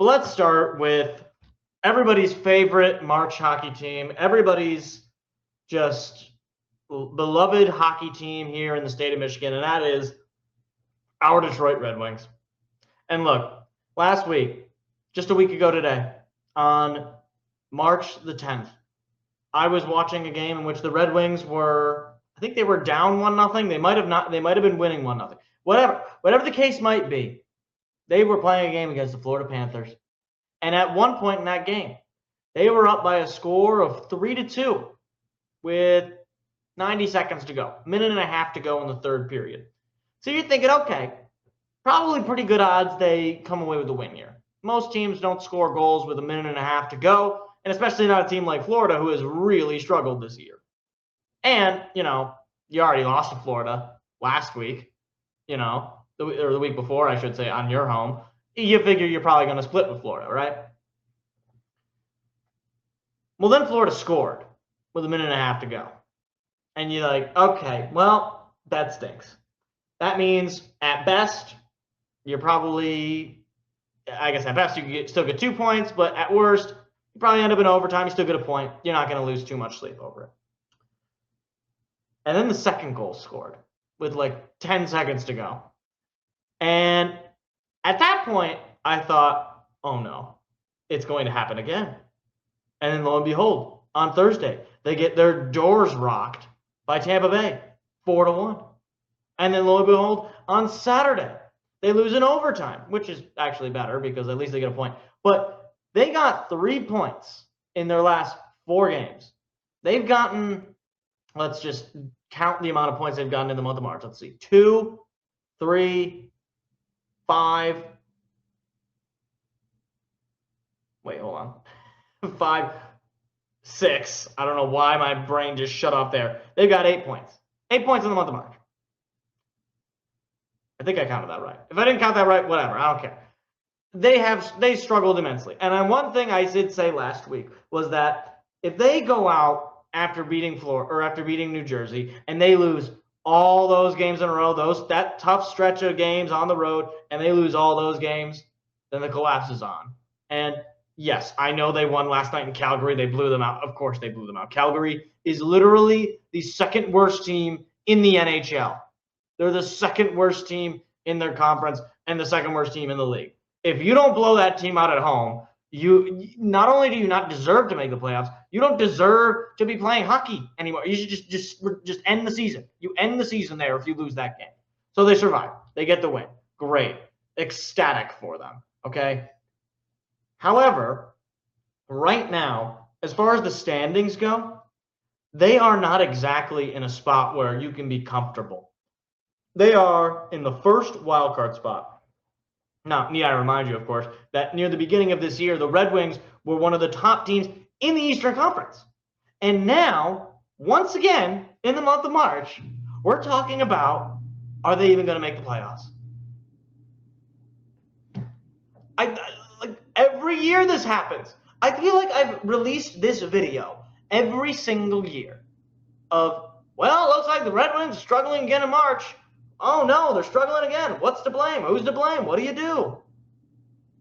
But let's start with everybody's favorite March hockey team, everybody's just beloved hockey team here in the state of Michigan, and that is our Detroit Red Wings. And look, last week, just a week ago today, on March the 10th, I was watching a game in which the Red Wings were, I think they were down 1-0. They might have been winning 1-0. Whatever the case might be, they were playing a game against the Florida Panthers. And at one point in that game, they were up by a score of 3-2 with 90 seconds to go, a minute and a half to go in the third period. So you're thinking, okay, probably pretty good odds they come away with a win here. Most teams don't score goals with a minute and a half to go, and especially not a team like Florida who has really struggled this year. And, you already lost to Florida last week, or the week before, I should say, on your home. You figure you're probably going to split with Florida, right? Well, then Florida scored with a minute and a half to go. And you're like, okay, well, that stinks. That means at best, you're probably, I guess at best you still get 2 points, but at worst, you probably end up in overtime. You still get a point. You're not going to lose too much sleep over it. And then the second goal scored with like 10 seconds to go. And at that point, I thought, oh no, it's going to happen again. And then lo and behold, on Thursday, they get their doors rocked by Tampa Bay, 4-1. And then lo and behold, on Saturday, they lose in overtime, which is actually better because at least they get a point. But they got 3 points in their last 4 games. They've gotten, let's just count the amount of points they've gotten in the month of March. Let's see, 2, 3, 5. Wait, hold on. 5, 6. I don't know why my brain just shut off there. They've got 8 points. 8 points in the month of March. I think I counted that right. If I didn't count that right, whatever. I don't care. They struggled immensely. And then one thing I did say last week was that if they go out after beating Florida or after beating New Jersey and they lose all those games in a row, that tough stretch of games on the road, and they lose all those games, then the collapse is on. And yes, I know they won last night in Calgary. They blew them out. Of course they blew them out. Calgary is literally the second worst team in the NHL. They're the second worst team in their conference and the second worst team in the league. If you don't blow that team out at home, you not only do you not deserve to make the playoffs, you don't deserve to be playing hockey anymore. You should just end the season. You end the season there if you lose that game. So they survive. They get the win. Great. Ecstatic for them. Okay. However, right now, as far as the standings go, they are not exactly in a spot where you can be comfortable. They are in the first wildcard spot. Now, need I remind you, of course, that near the beginning of this year, the Red Wings were one of the top teams in the Eastern Conference. And now, once again, in the month of March, we're talking about, are they even going to make the playoffs? Like every year this happens. I feel like I've released this video every single year of, well, it looks like the Red Wings are struggling again in March. Oh no, they're struggling again. What's to blame? Who's to blame? What do you do?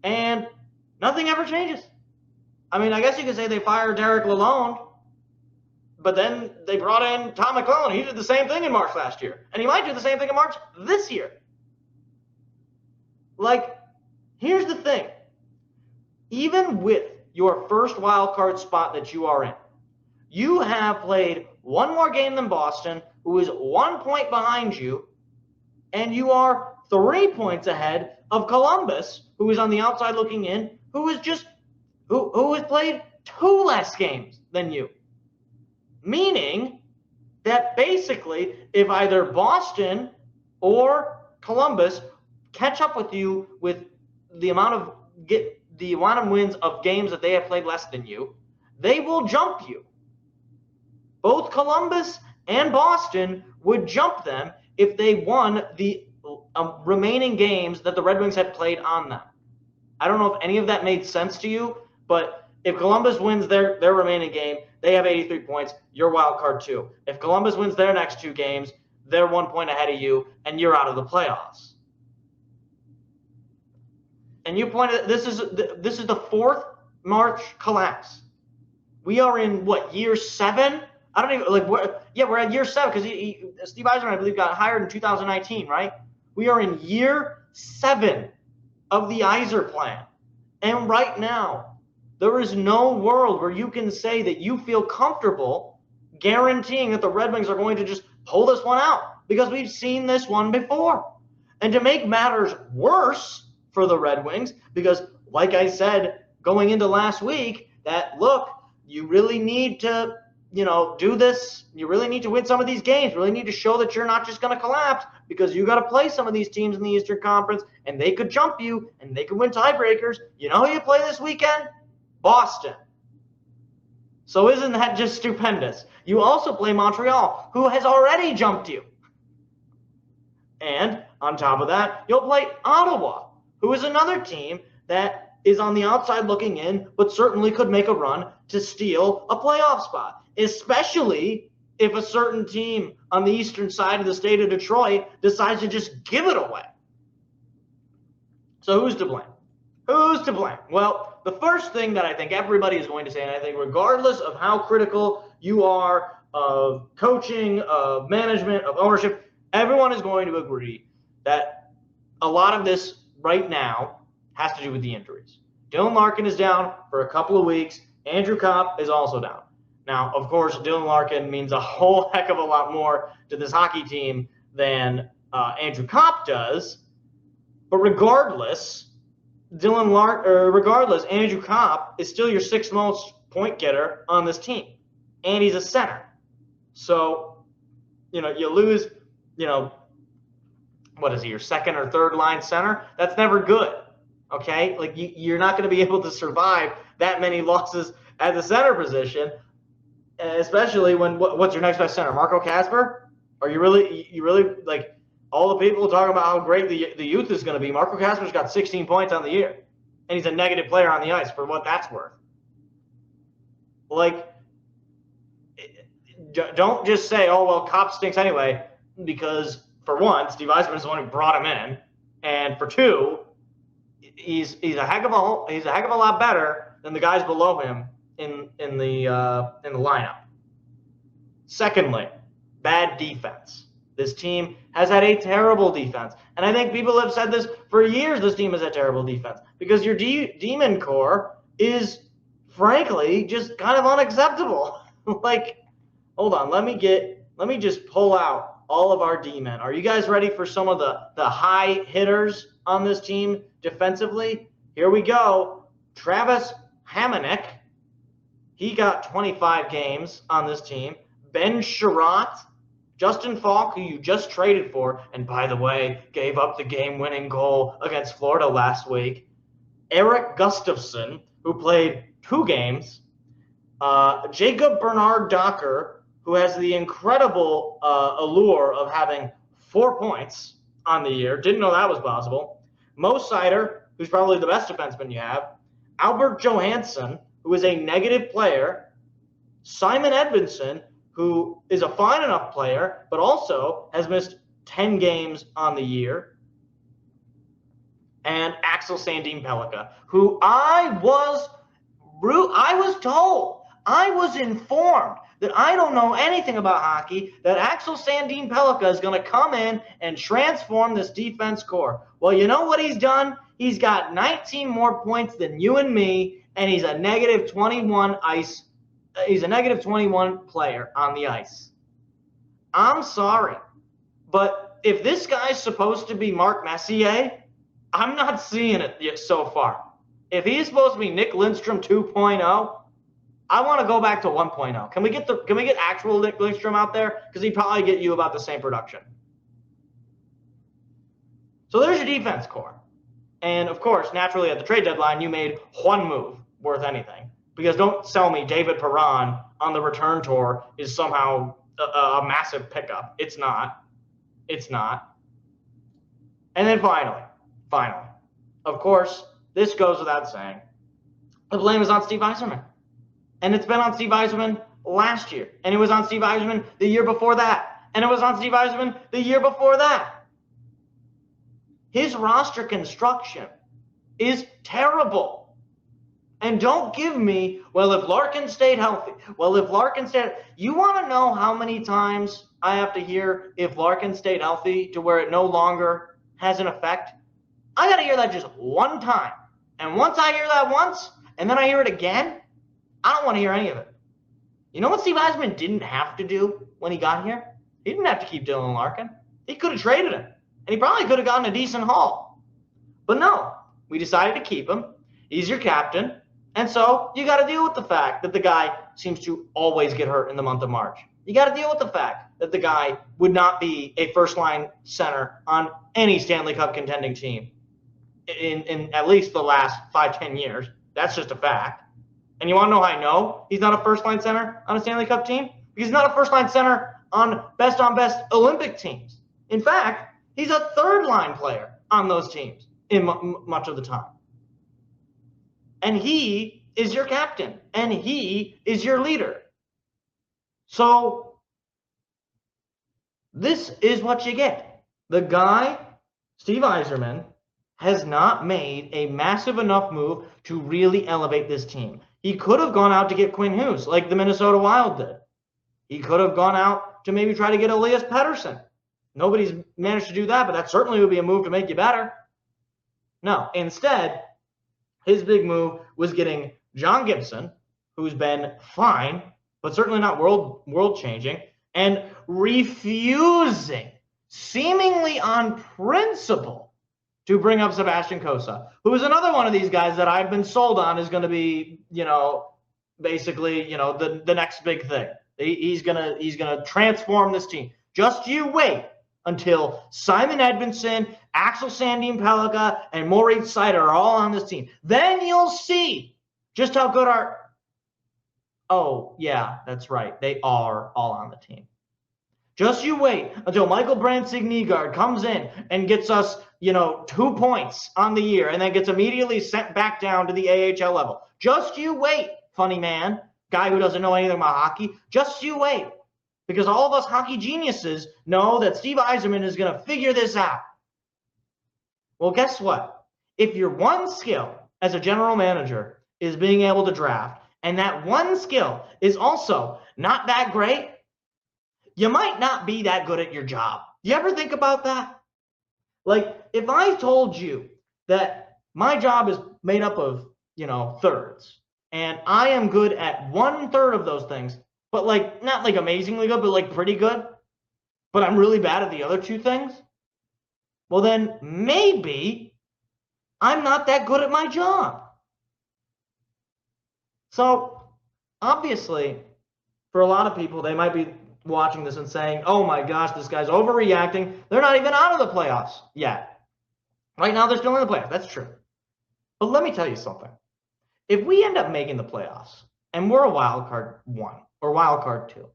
And nothing ever changes. I mean, I guess you could say they fired Derek Lalonde, but then they brought in Tom McClellan. He did the same thing in March last year. And he might do the same thing in March this year. Like, here's the thing. Even with your first wild card spot that you are in, you have played one more game than Boston, who is 1 point behind you, and you are 3 points ahead of Columbus, who is on the outside looking in, who has played 2 less games than you. Meaning that basically, if either Boston or Columbus catch up with you with the amount of wins of games that they have played less than you, they will jump you. Both Columbus and Boston would jump them if they won the remaining games that the Red Wings had played on them. I don't know if any of that made sense to you, but if Columbus wins their remaining game, they have 83 points. You're wild card 2. If Columbus wins their next 2 games, they're 1 point ahead of you, and you're out of the playoffs. And you pointed, this is the fourth March collapse. We are in what, year 7? I don't even we're at year 7 because Steve Yzerman, I believe, got hired in 2019, right? We are in year 7 of the Yzer plan. And right now, there is no world where you can say that you feel comfortable guaranteeing that the Red Wings are going to just pull this one out, because we've seen this one before. And to make matters worse for the Red Wings, because like I said going into last week, that look, you really need to, do this. You really need to win some of these games. Really need to show that you're not just going to collapse, because you got to play some of these teams in the Eastern Conference, and they could jump you, and they could win tiebreakers. You know who you play this weekend? Boston. So isn't that just stupendous? You also play Montreal, who has already jumped you. And on top of that, you'll play Ottawa, who is another team that is on the outside looking in, but certainly could make a run to steal a playoff spot, especially if a certain team on the eastern side of the state of Detroit decides to just give it away. So who's to blame? Who's to blame? Well, the first thing that I think everybody is going to say, and I think regardless of how critical you are of coaching, of management, of ownership, everyone is going to agree that a lot of this right now has to do with the injuries. Dylan Larkin is down for a couple of weeks. Andrew Kopp is also down. Now, of course, Dylan Larkin means a whole heck of a lot more to this hockey team than Andrew Kopp does. But regardless, Andrew Kopp is still your 6th most point getter on this team, and he's a center. So, you lose, what is he, your 2nd or 3rd line center? That's never good. Okay, like you're not going to be able to survive that many losses at the center position, especially when what's your next best center? Marco Kasper? Are you really like all the people talking about how great the youth is going to be? Marco Kasper's got 16 points on the year, and he's a negative player on the ice for what that's worth. Like, don't just say, oh well, Kopp stinks anyway, because for one, Steve Yzerman is the one who brought him in, and for two, he's a heck of a lot better than the guys below him in the lineup. Secondly, bad defense. This team has had a terrible defense, and I think people have said this for years. This team has had terrible defense because your demon core is, frankly, just kind of unacceptable. Like, hold on, let me just pull out all of our D-men. Are you guys ready for some of the high hitters on this team defensively? Here we go. Travis Hamonic, he got 25 games on this team. Ben Sherratt, Justin Falk, who you just traded for, and by the way, gave up the game-winning goal against Florida last week. Eric Gustafson, who played 2 games. Jacob Bernard Docker, who has the incredible allure of having 4 points on the year. Didn't know that was possible. Mo Seider, who's probably the best defenseman you have. Albert Johansson, who is a negative player. Simon Edvinsson, who is a fine enough player, but also has missed 10 games on the year. And Axel Sandin Pellikka, who I was told, I was informed that I don't know anything about hockey, that Axel Sandin Pellikka is going to come in and transform this defense core. Well, you know what he's done? He's got 19 more points than you and me, and he's a negative 21 ice. He's a negative 21 player on the ice. I'm sorry, but if this guy's supposed to be Mark Messier, I'm not seeing it yet so far. If he's supposed to be Nick Lindstrom 2.0, I want to go back to 1.0. Can we get actual Nick Lindstrom out there? Because he'd probably get you about the same production. So there's your defense core. And of course, naturally at the trade deadline, you made one move worth anything. Because don't sell me David Perron on the return tour is somehow a massive pickup. It's not. It's not. And then finally, of course, this goes without saying, the blame is on Steve Yzerman. And it's been on Steve Yzerman last year. And it was on Steve Yzerman the year before that. And it was on Steve Yzerman the year before that. His roster construction is terrible. And don't give me, well, if Larkin stayed healthy, you want to know how many times I have to hear if Larkin stayed healthy to where it no longer has an effect? I got to hear that just one time. And once I hear that once, and then I hear it again, I don't want to hear any of it. You know what Steve Yzerman didn't have to do when he got here? He didn't have to keep Dylan Larkin. He could have traded him. And he probably could have gotten a decent haul. But no, we decided to keep him. He's your captain. And so you got to deal with the fact that the guy seems to always get hurt in the month of March. You got to deal with the fact that the guy would not be a first-line center on any Stanley Cup contending team in at least the last 5-10 years. That's just a fact. And you want to know how I know he's not a first-line center on a Stanley Cup team? Because he's not a first-line center on best Olympic teams. In fact, he's a third-line player on those teams in much of the time. And he is your captain, and he is your leader. So this is what you get. The guy, Steve Yzerman, has not made a massive enough move to really elevate this team. He could have gone out to get Quinn Hughes like the Minnesota Wild did. He could have gone out to maybe try to get Elias Pettersson. Nobody's managed to do that, but that certainly would be a move to make you better. No, instead, his big move was getting John Gibson, who's been fine, but certainly not world-changing, and refusing, seemingly on principle, to bring up Sebastian Cossa, who is another one of these guys that I've been sold on is going to be, basically, the next big thing. He's gonna transform this team. Just you wait until Simon Edmondson, Axel Sandin Pellikka, and Moritz Seider are all on this team. Then you'll see just how good Oh, yeah, that's right. They are all on the team. Just you wait until Michael Brandt-Signigaard comes in and gets us, 2 points on the year and then gets immediately sent back down to the AHL level. Just you wait, funny man, guy who doesn't know anything about hockey. Just you wait. Because all of us hockey geniuses know that Steve Yzerman is going to figure this out. Well, guess what? If your one skill as a general manager is being able to draft, and that one skill is also not that great, you might not be that good at your job. You ever think about that? Like, if I told you that my job is made up of, thirds, and I am good at 1/3 of those things, but not amazingly good, but pretty good, but I'm really bad at the other 2 things, well then maybe I'm not that good at my job. So obviously for a lot of people, they might be watching this and saying, oh my gosh, this guy's overreacting. They're not even out of the playoffs yet. Right now they're still in the playoffs. That's true. But let me tell you something. If we end up making the playoffs and we're a wild card 1 or wild card 2,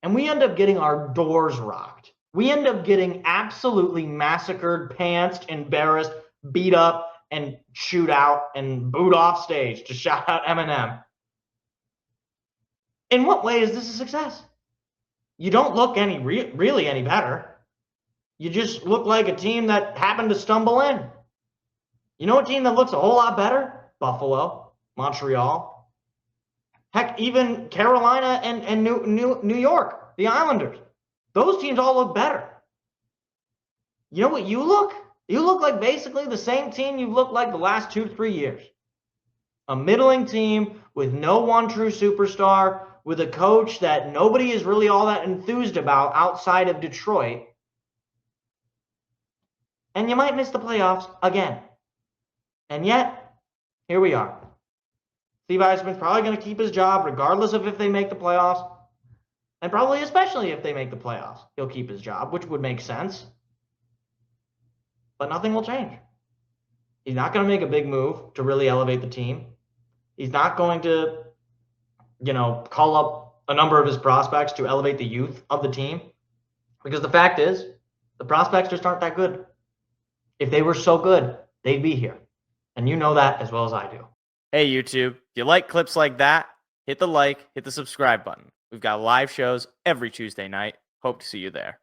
and we end up getting our doors rocked, we end up getting absolutely massacred, pantsed, embarrassed, beat up, and chewed out and booed off stage to shout out Eminem. In what way is this a success? You don't look really any better. You just look like a team that happened to stumble in. You know a team that looks a whole lot better? Buffalo, Montreal, heck, even Carolina and New York, the Islanders. Those teams all look better. You know what you look? You look like basically the same team you've looked like the last 2-3 years. A middling team with no one true superstar, with a coach that nobody is really all that enthused about outside of Detroit. And you might miss the playoffs again. And yet, here we are. Steve Yzerman's probably going to keep his job regardless of if they make the playoffs. And probably especially if they make the playoffs, he'll keep his job, which would make sense. But nothing will change. He's not going to make a big move to really elevate the team. He's not going to, call up a number of his prospects to elevate the youth of the team. Because the fact is, the prospects just aren't that good. If they were so good, they'd be here. And you know that as well as I do. Hey, YouTube, if you like clips like that, hit the like, hit the subscribe button. We've got live shows every Tuesday night. Hope to see you there.